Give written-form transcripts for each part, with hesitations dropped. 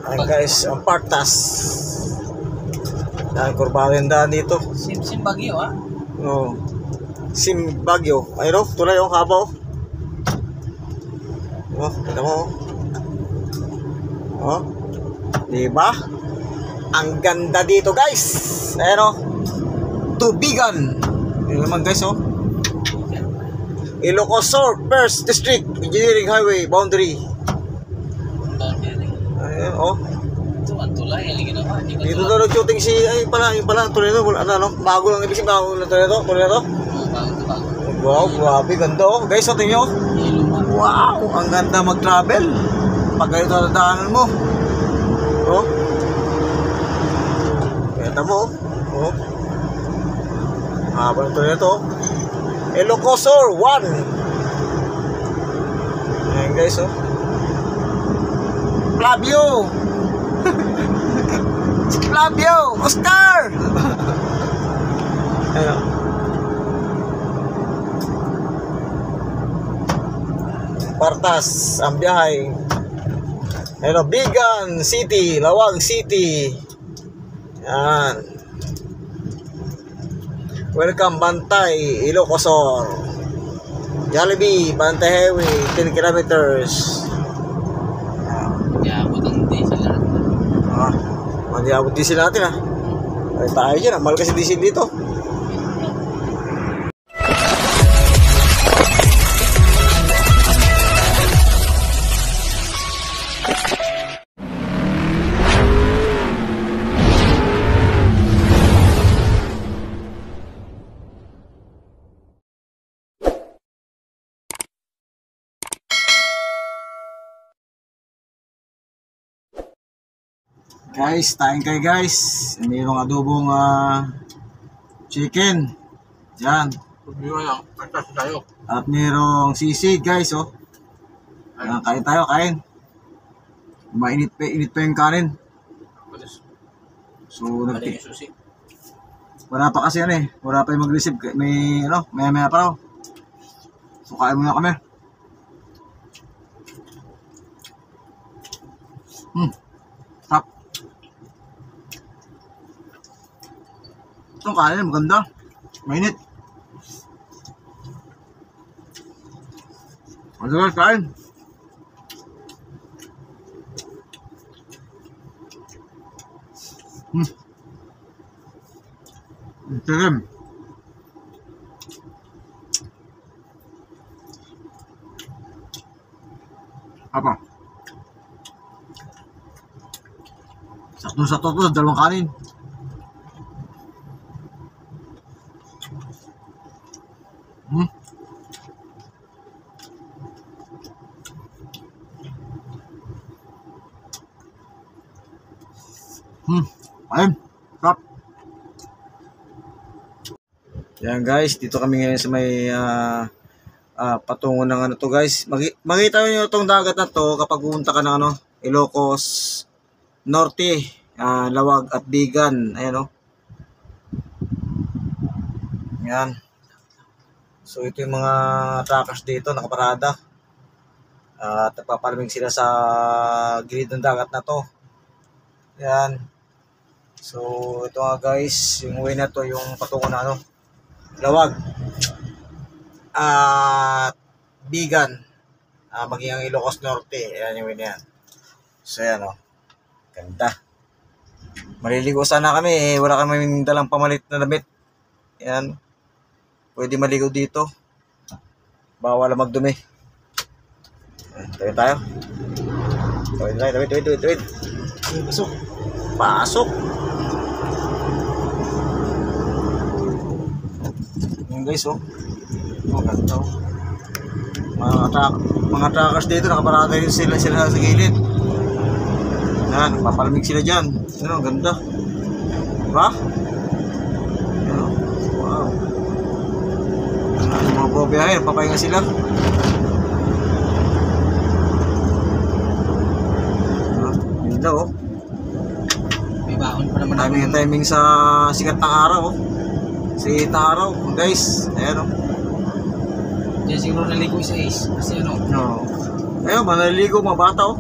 Ayan guys, ang Partas. Yan, kurbado yung daan dito. Sim Baguio ah. No. Sim Baguio. Ayun o, tulay yung haba o. Oh, kita mo oh. Diba? Ang ganda dito guys. Ayan o. Tubigan. Ayan naman guys o. Ilocos Sur, 1st District, Engineering Highway, boundary. Ayan o. Ang tulay, halika naman. Dito daw nag-shooting si, yung pala, tuloy na, bago lang ibig bago na tuloy na to. Bago. Wow, grabe, ganda oh. Guys, tingnan nyo. Wow, ang ganda mag-travel. Pag ganito na daanan mo. Oh. Kaya mo oh. Habang tuloy na to. Ilocos Sur 1. Ayan guys oh. Flavio. Flavio, Oscar. Ayan. Partas, ang biyahe. Ayan, Bigan City, Lawag City. Yan. Welcome Bantay, Ilocos Sur. Jollibee, Bantay Highway, 10 kilometers. Diabot ang diesel lahat. Diabot diesel natin ah. Ay tayo dyan, mahal kasi diesel dito. Guys, tayo kayo guys. Mayroong adobong chicken. Yan. At mayroong sisig guys oh. Ayan, kain tayo, kain. Mainit pa yung kanin. So, wala pa kasi yan eh. Wala pa yung mag-receive. May maya pa raw. So, kain muna kami. Tap. Itong kanin, maganda. Mainit. Madalas kain. Tirim. Apa? Sakto to, dalawang kanin. Ayun, stop. Yan guys, dito kami ngayon sa may patungo ng ano to guys. Makita nyo itong dagat na to kapag pumunta ka ng Ilocos Norte, Lawag at Bigan. Ayan o. Yan. So ito yung mga truckers dito nakaparada. At nagpapalamig sila sa gilid ng dagat na to. Yan. So ito nga guys, yung way na to yung patungo na Lawag at Bigan, maging ang Ilocos Norte. Ayan yung way na yan. So yan o, ganda. Maliligo sana kami wala kami dalang pamalit na damit. Yan, pwede maligo dito, bawal magdumi. Tayo. Tawid. Pasok. Yan guys oh. Ganda oh. Mga truckers dito nakaparada din sila sa gilid. Yan, papalamig sila dyan. Yan ang ganda. Diba? Yan oh. Wow. Mga bobiyahe, papahinga sila. Ganda oh. May baon pa naman. Timing sa sikat ng araw oh. Sikat ng araw guys. Ayan oh. Diyan siguro naligo sa Ace. Kasi No. Ayun, manaligo mga bata oh.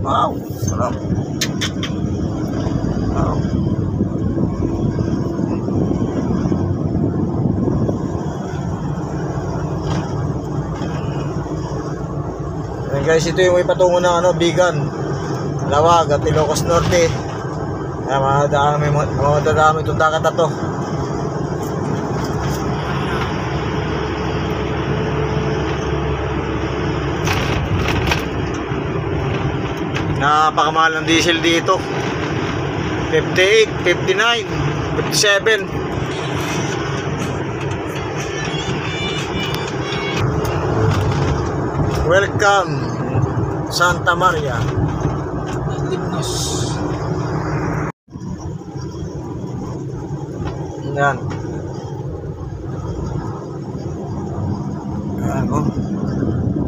Wow, sarap. Wow. Ayan guys, ito yung may patungo ng ano, Bigan, Lawag at Ilocos Norte. Ayan, madadami itong dagat na to. Napakamahal ng diesel dito. 58, 59, 57. Welcome Santa Maria. Limnos. Yan. Yan, oh.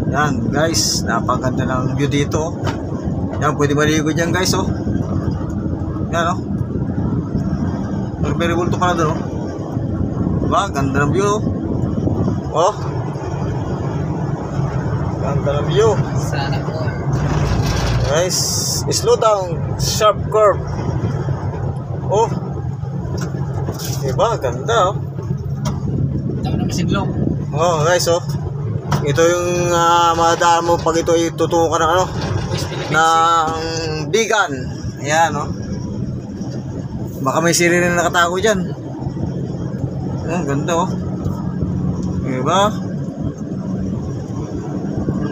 Yan guys, napaganda ng view dito. Yan, pwede maligo dyan guys, oh. Yan, oh. Very bulto ka na doon, oh. Diba? Ganda ng view, oh. Oh. Ganda ng view. Sana po. Guys, slow down, sharp curve. Oh. Diba? Ganda, oh. Dami na masidlong. Oh, guys, oh. Ito yung madaan mo pag ito itutungo ka ng ano, West Philippines. ng Bigan. Ayan, oh. Baka may sirene na nakatago dyan. Ang ganda, oh. Diba?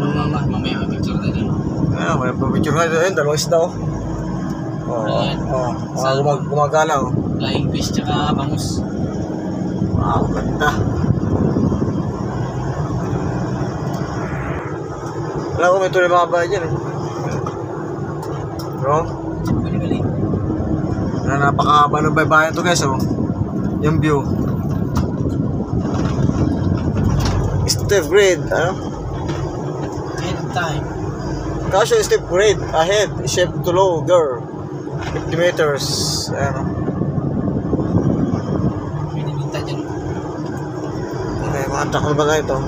Mamaya may picture na din. Ayan, may picture nga dito. Ayan, dalawang isda, oh. Ayan. Gumagala, oh. Flying fish tsaka bangus. Wow, ganda. Wala ko may tuloy mga bahay dyan, eh. Bro? Bali-bali. Napakahaba ng baybayan to guys, oh. Yung view. Step grade, ano? Ahead of time. Caution step grade, ahead, shape to low, girl. 50 meters, ano. Piniminta dyan. Okay, mga truck na ba na ito?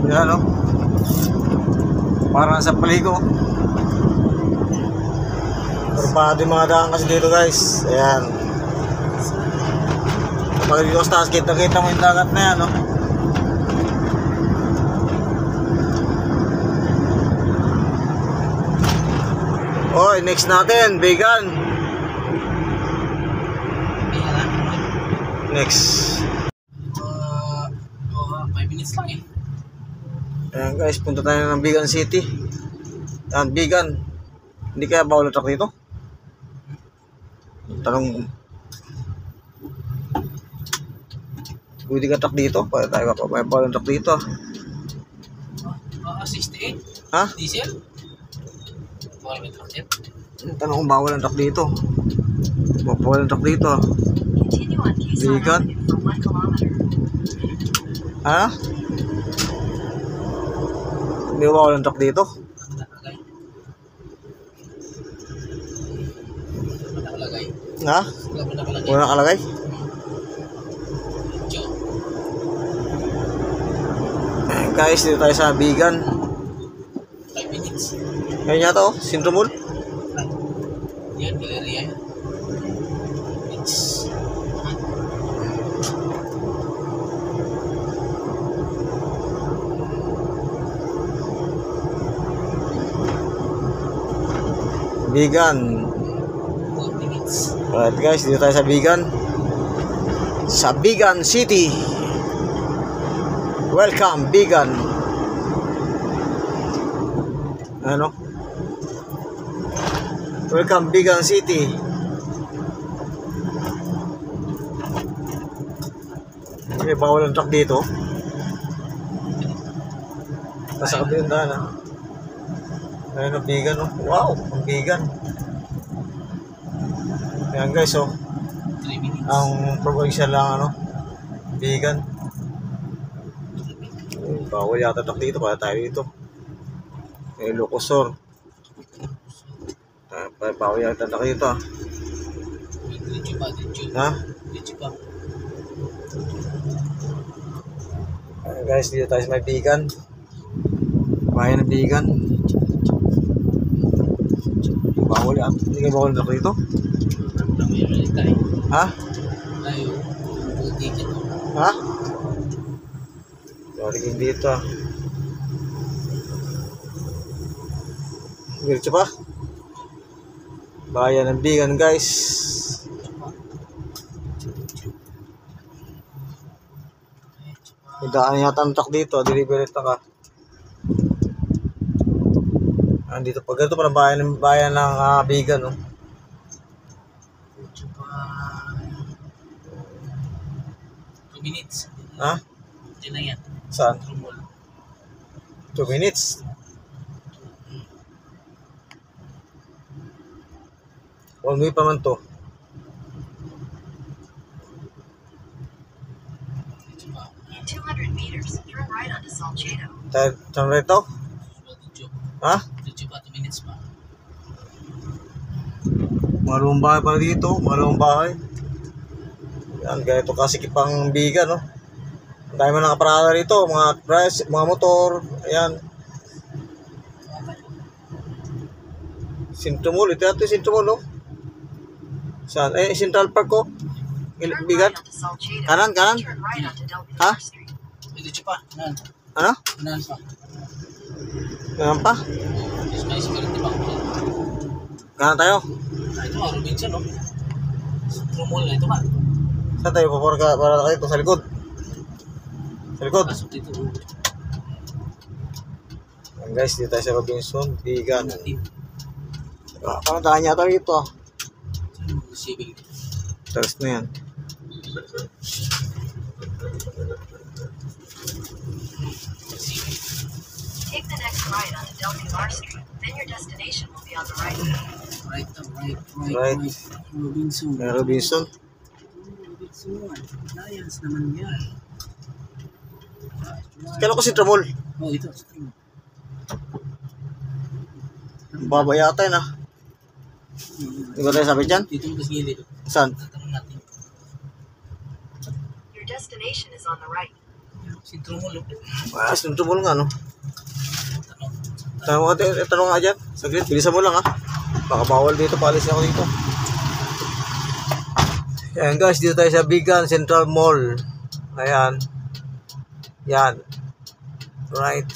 Yan, oh. Parang sa paligo. Turbado yung mga daan kasi dito guys. Ayan. Pag dito sa taas, kita-kita mo yung dagat na yan, oh. Oh, next natin, Bigan. Kaya na. Next. 5 minutes lang eh. Ayan guys, punta tayo ng Bigan City. Ayan, Bigan. Hindi kaya bawal ang truck dito? Tanong. Pwede ka truck dito? Pwede tayo ka may bawal ang truck dito. 68. Ha? Diesel? Bawal may truck yan. Tanong kung bawal ang truck dito. Bawal ang truck dito. Bigan. Ha? Hindi ba bawal ang truck dito? Nakalagay. Ha? Wala mo nakalagay. Wala nakalagay? Joe. Ayan guys, dito tayo sa Bigan. 5 minutes. Ngayon yata, oh, Sintro Mall. Yan, Galeria. It's... Bigan. 4 minutes. Alright guys, dito tayo sa Bigan. Sa Bigan City. Welcome, Bigan. Ano? Welcome, Bigan City. May bawal ang truck dito. Nasa kabilang daan, ha? Ayun ang Bigan, oh. Wow, ang Bigan. Ayan guys, oh. 3 minutes. Ang provincial lang, ano, Bigan. Bawal yata tak dito, kaya tayo dito. May Lucosor. Bawal yata tak dito ah. Diretso pa, diretso. Ha? Diretso pa. Ayan guys, dito tayo sa may Bigan. Bayan ng Bigan. Bawal yata. Hindi kayo bawal tak dito? Mayroon ulit tayo. Ha? Tayo. Buti ka to. Ha? Bawal dito ah. Diretso pa. Bayan ng Bigan guys. May daan yata ang tak dito. Delivery ta ka. Andito pa. Ganito pa ng bayan ng Bigan. No? Diretso pa. 2 minutes. Ha? Diyan na yan. Saan? Rumol. 2 minutes. One way pa man to. Diretso pa. In 200 meters, turn right onto Salcedo. Tayo rito? Diretso. Ha? Diretso pa, 2 minutes pa. Mga lumang bahay pala dito. Mga lumang bahay. Yan, ganito kasi kipang Bigan, no? Ang dami mo nakaparada rito. Mga price, mga motor. Ayan. Sintro Mall. Ito yung Sintro Mall, no? Saan? Central Park ko. Turn Bigan. right onto Salcedo. Kanan, kanan. Turn right onto Del Ha? Pilar Street. Diretso pa. Nan. Ano? Nan pa. Kanan pa? Yes, may security bank. Kanan tayo. Ito nga, Robinson, no? Rumol na ito ba? Saan tayo? Para kayo ito sa likod. Sa likod. Pasok dito. Yan guys, dito tayo sa Robinson. Bigan. Natin. Parang daan yata rito. Receiving. Taras na yan. Take the next right onto Del Pilar Street. Then your destination will be on the right. Right. Right. Robinson. May Robinson. Robinson. Lions naman yan. Kailan ko si Tramol? Oh, ito. Baba yata yun ah. Di ba tayo sabi dyan? Dito mo sa gilid. Saan? Tatanong natin. Your destination is on the right. Sintro mo, look. Sin Tramol nga no. Tanong. Tanong nga dyan. Saglit, bilisan mo lang ah. Baka bawal dito, paalis ako dito. Ayan guys, dito tayo sa Bigan Central Mall. Ayan. Yan. Right.